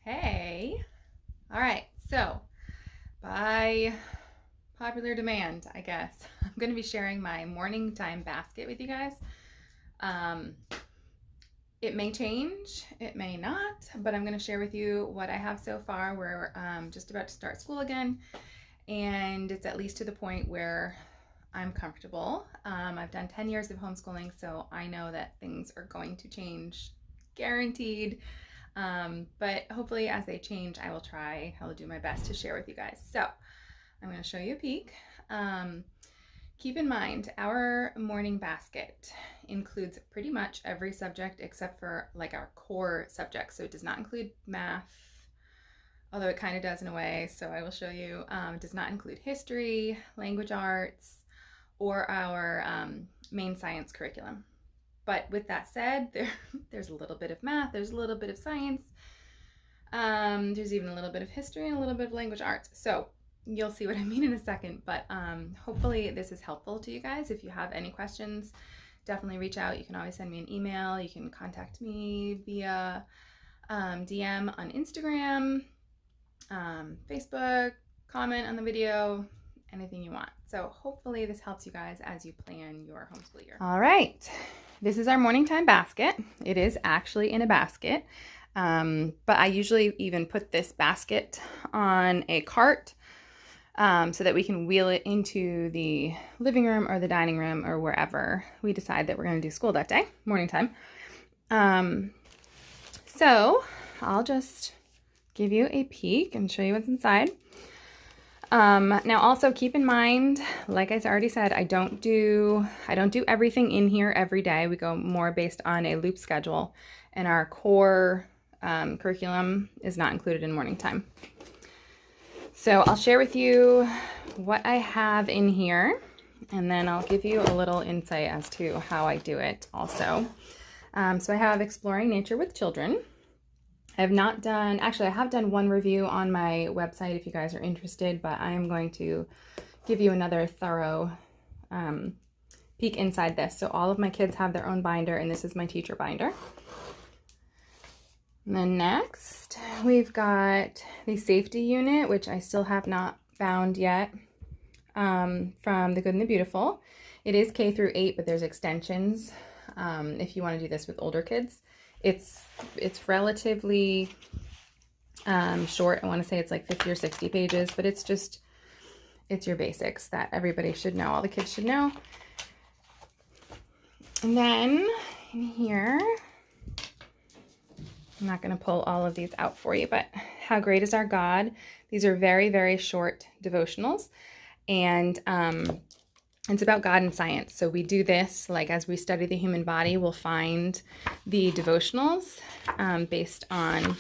Hey. All right. So, by popular demand, I guess, I'm going to be sharing my morning time basket with you guys. Um, it may change, it may not, but I'm going to share with you what I have so far. We're just about to start school again, and it's at least to the point where I'm comfortable. I've done 10 years of homeschooling, so I know that things are going to change, guaranteed. But hopefully as they change, I will do my best to share with you guys. So I'm going to show you a peek. Keep in mind, our morning basket includes pretty much every subject except for like our core subjects. So it does not include math, although it kind of does in a way. So I will show you. It does not include history, language arts, or our main science curriculum. But with that said, there's a little bit of math, there's a little bit of science, there's even a little bit of history and a little bit of language arts. So you'll see what I mean in a second, but hopefully this is helpful to you guys. If you have any questions, definitely reach out. You can always send me an email. You can contact me via DM on Instagram, Facebook, comment on the video, anything you want. So hopefully this helps you guys as you plan your homeschool year. All right. This is our morning time basket. It is actually in a basket, but I usually even put this basket on a cart so that we can wheel it into the living room or the dining room or wherever we decide that we're going to do school that day, morning time. So I'll just give you a peek and show you what's inside. Now also keep in mind, like I already said, I don't do everything in here every day. We go more based on a loop schedule, and our core curriculum is not included in morning time. So I'll share with you what I have in here, and then I'll give you a little insight as to how I do it also. So I have Exploring Nature with Children. I have done one review on my website if you guys are interested, but I am going to give you another thorough peek inside this. So all of my kids have their own binder, and this is my teacher binder. And then next, we've got the safety unit, which I still have not found yet, from The Good and the Beautiful. It is K through 8, but there's extensions if you want to do this with older kids. It's relatively short. I want to say it's like 50 or 60 pages, but it's your basics that everybody should know, all the kids should know. And then in here, I'm not going to pull all of these out for you, but How Great Is Our God? These are very, very short devotionals, and it's about God and science. So we do this, like as we study the human body, we'll find the devotionals based on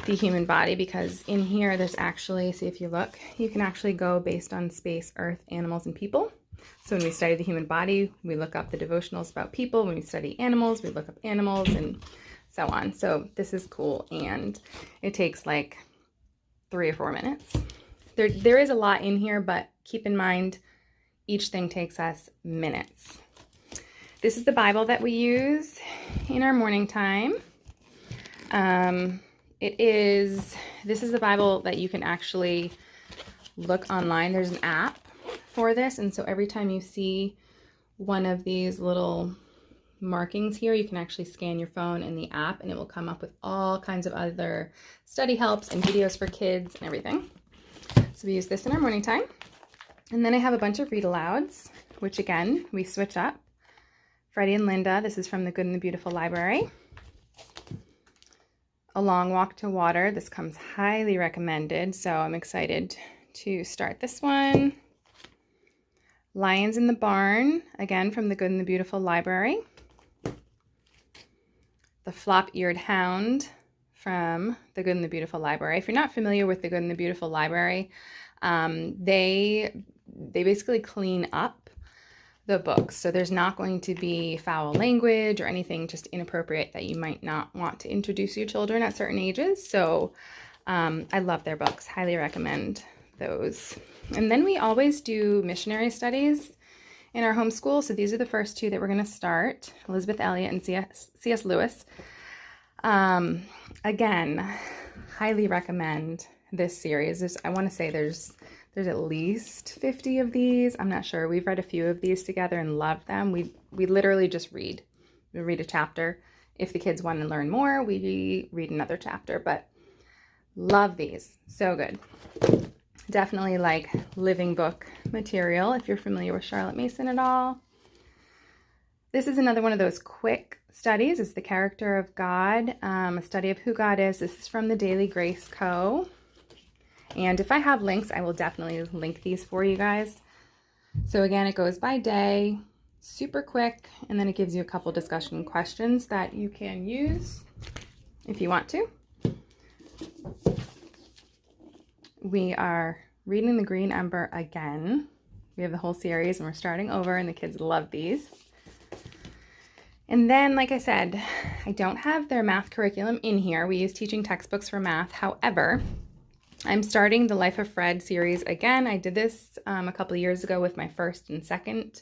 the human body, because in here there's actually, see if you look, you can actually go based on space, earth, animals, and people. So when we study the human body, we look up the devotionals about people. When we study animals, we look up animals and so on. So this is cool, and it takes like 3 or 4 minutes. There is a lot in here, but keep in mind, each thing takes us minutes. This is the Bible that we use in our morning time. This is the Bible that you can actually look online. There's an app for this, and so every time you see one of these little markings here, you can actually scan your phone in the app, and it will come up with all kinds of other study helps and videos for kids and everything. So we use this in our morning time. And then I have a bunch of read alouds, which again, we switch up. Freddie and Linda, this is from the Good and the Beautiful library. A Long Walk to Water, this comes highly recommended, so I'm excited to start this one. Lions in the Barn, again from the Good and the Beautiful library. The Flop-Eared Hound from the Good and the Beautiful library. If you're not familiar with the Good and the Beautiful library, they basically clean up the books. So there's not going to be foul language or anything just inappropriate that you might not want to introduce your children at certain ages. So I love their books. Highly recommend those. And then we always do missionary studies in our homeschool. So these are the first 2 that we're going to start. Elizabeth Elliot and C.S. Lewis. Again, highly recommend this series. I want to say there's at least 50 of these. I'm not sure. We've read a few of these together and loved them. We literally just read. We read a chapter. If the kids want to learn more, we read another chapter, but love these. So good. Definitely like living book material if you're familiar with Charlotte Mason at all. This is another one of those quick studies. It's the character of God, a study of who God is. This is from the Daily Grace Co. And if I have links, I will definitely link these for you guys. So again, it goes by day, super quick, and then it gives you a couple discussion questions that you can use if you want to. We are reading The Green Ember again. We have the whole series and we're starting over, and the kids love these. And then, like I said, I don't have their math curriculum in here. We use teaching textbooks for math. However, I'm starting the Life of Fred series again. I did this a couple of years ago with my first and second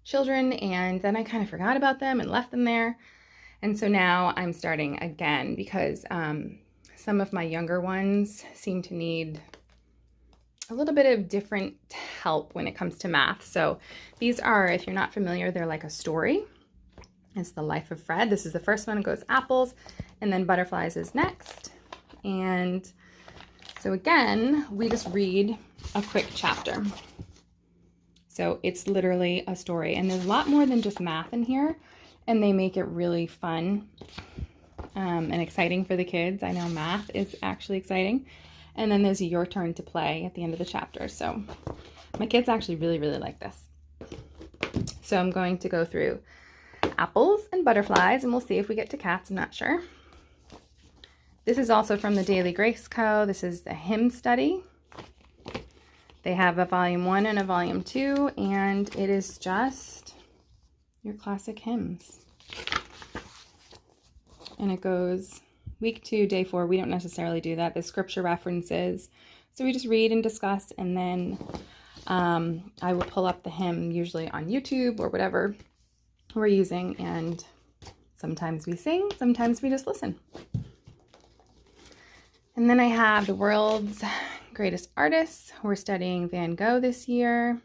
children, and then I kind of forgot about them and left them there. And so now I'm starting again because some of my younger ones seem to need a little bit of different help when it comes to math. So these are, if you're not familiar, they're like a story. It's the Life of Fred. This is the first one. It goes apples, and then butterflies is next. And so again, we just read a quick chapter. So it's literally a story, and there's a lot more than just math in here, and they make it really fun and exciting for the kids. I know math is actually exciting. And then there's your turn to play at the end of the chapter. So my kids actually really, really like this. So I'm going to go through apples and butterflies, and we'll see if we get to cats. I'm not sure. This is also from the Daily Grace Co. This is the hymn study. They have a volume 1 and a volume 2, and it is just your classic hymns. And it goes week 2, day 4. We don't necessarily do that. The scripture references. So we just read and discuss, and then I will pull up the hymn usually on YouTube or whatever we're using, and sometimes we sing, sometimes we just listen. And then I have the world's greatest artists. We're studying Van Gogh this year.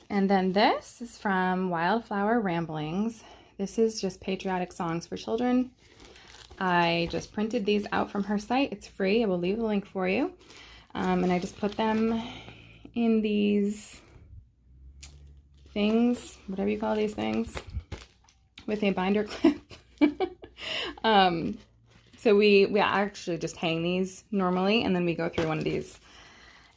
And then this is from Wildflower Ramblings. This is just patriotic songs for children. I just printed these out from her site. It's free. I will leave the link for you. And I just put them in these things, whatever you call these things, with a binder clip. So we actually just hang these normally, and then we go through one of these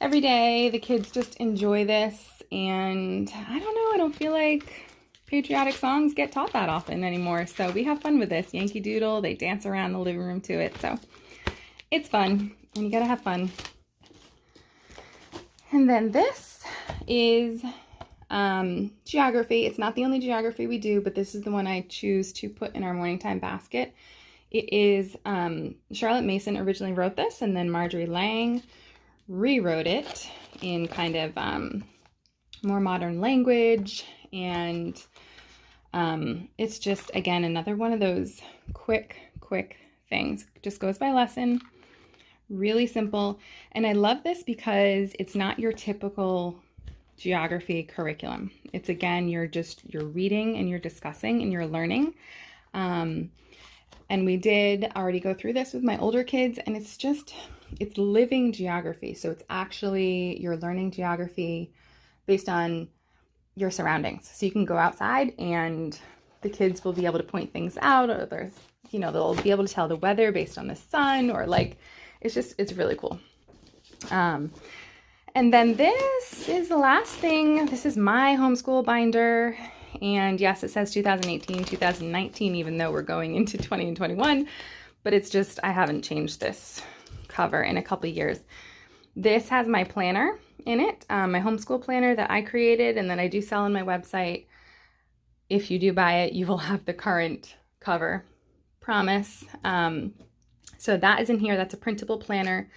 every day. The kids just enjoy this, and I don't know, I don't feel like patriotic songs get taught that often anymore. So we have fun with this. Yankee Doodle, they dance around the living room to it. So it's fun, and you gotta have fun. And then this is geography. It's not the only geography we do, but this is the one I choose to put in our morning time basket. It is, Charlotte Mason originally wrote this, and then Marjorie Lang rewrote it in kind of more modern language. And it's just, again, another one of those quick things. Just goes by lesson, really simple. And I love this because it's not your typical geography curriculum. It's, again, you're reading and you're discussing and you're learning. And we did already go through this with my older kids, and it's living geography. So it's actually, you're learning geography based on your surroundings. So you can go outside and the kids will be able to point things out, or there's, they'll be able to tell the weather based on the sun, or like, it's really cool. And then this is the last thing. This is my homeschool binder. And yes, it says 2018, 2019, even though we're going into 20 and 21, but it's just, I haven't changed this cover in a couple of years. This has my planner in it, my homeschool planner that I created and that I do sell on my website. If you do buy it, you will have the current cover, promise. So that is in here. That's a printable planner,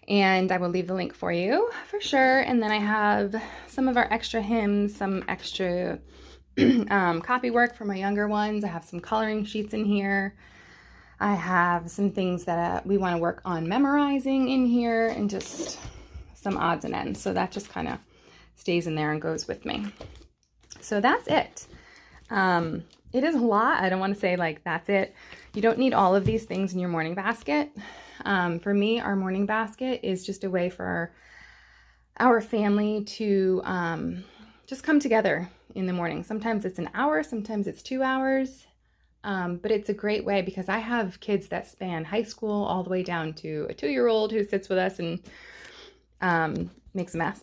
and I will leave the link for you for sure. And then I have some of our extra hymns, some extra copy work for my younger ones. I have some coloring sheets in here. I have some things that we want to work on memorizing in here, and just some odds and ends. So that just kind of stays in there and goes with me. So that's it. It is a lot. I don't want to say like that's it. You don't need all of these things in your morning basket. For me, our morning basket is just a way for our family to just come together in the morning. Sometimes it's an hour, sometimes it's 2 hours. But it's a great way because I have kids that span high school all the way down to a 2-year-old who sits with us and makes a mess.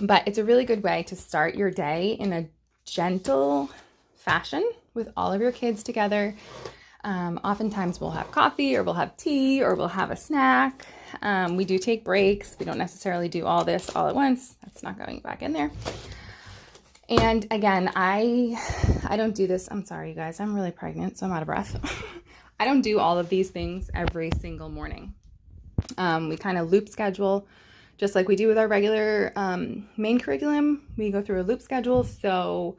But it's a really good way to start your day in a gentle fashion with all of your kids together. Oftentimes we'll have coffee, or we'll have tea, or we'll have a snack. We do take breaks. We don't necessarily do all this all at once. That's not going back in there. And again, I don't do this. I'm sorry, you guys. I'm really pregnant, so I'm out of breath. I don't do all of these things every single morning. We kind of loop schedule, just like we do with our regular main curriculum. We go through a loop schedule. So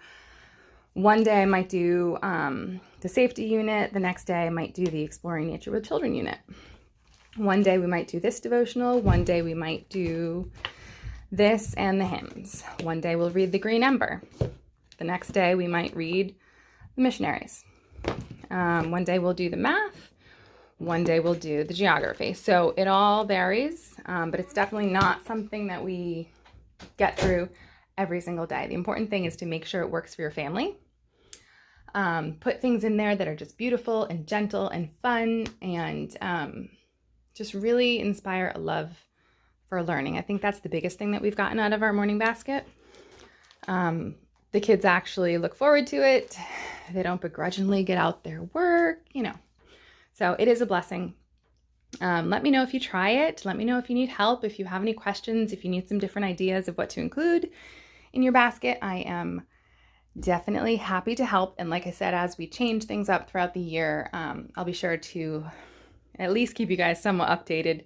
one day I might do the safety unit. The next day I might do the exploring nature with children unit. One day we might do this devotional. One day we might do this and the hymns. One day we'll read the Green Ember. The next day we might read the missionaries. One day we'll do the math. One day we'll do the geography. So it all varies, but it's definitely not something that we get through every single day. The important thing is to make sure it works for your family. Put things in there that are just beautiful and gentle and fun, and just really inspire a love for learning. I think that's the biggest thing that we've gotten out of our morning basket. The kids actually look forward to it. They don't begrudgingly get out their work, So it is a blessing. Let me know if you try it. Let me know if you need help, if you have any questions, if you need some different ideas of what to include in your basket. I am definitely happy to help. And like I said, as we change things up throughout the year, I'll be sure to at least keep you guys somewhat updated,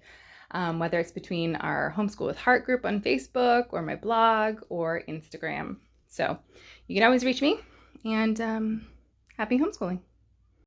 whether it's between our Homeschool with Heart group on Facebook, or my blog, or Instagram. So you can always reach me, and happy homeschooling.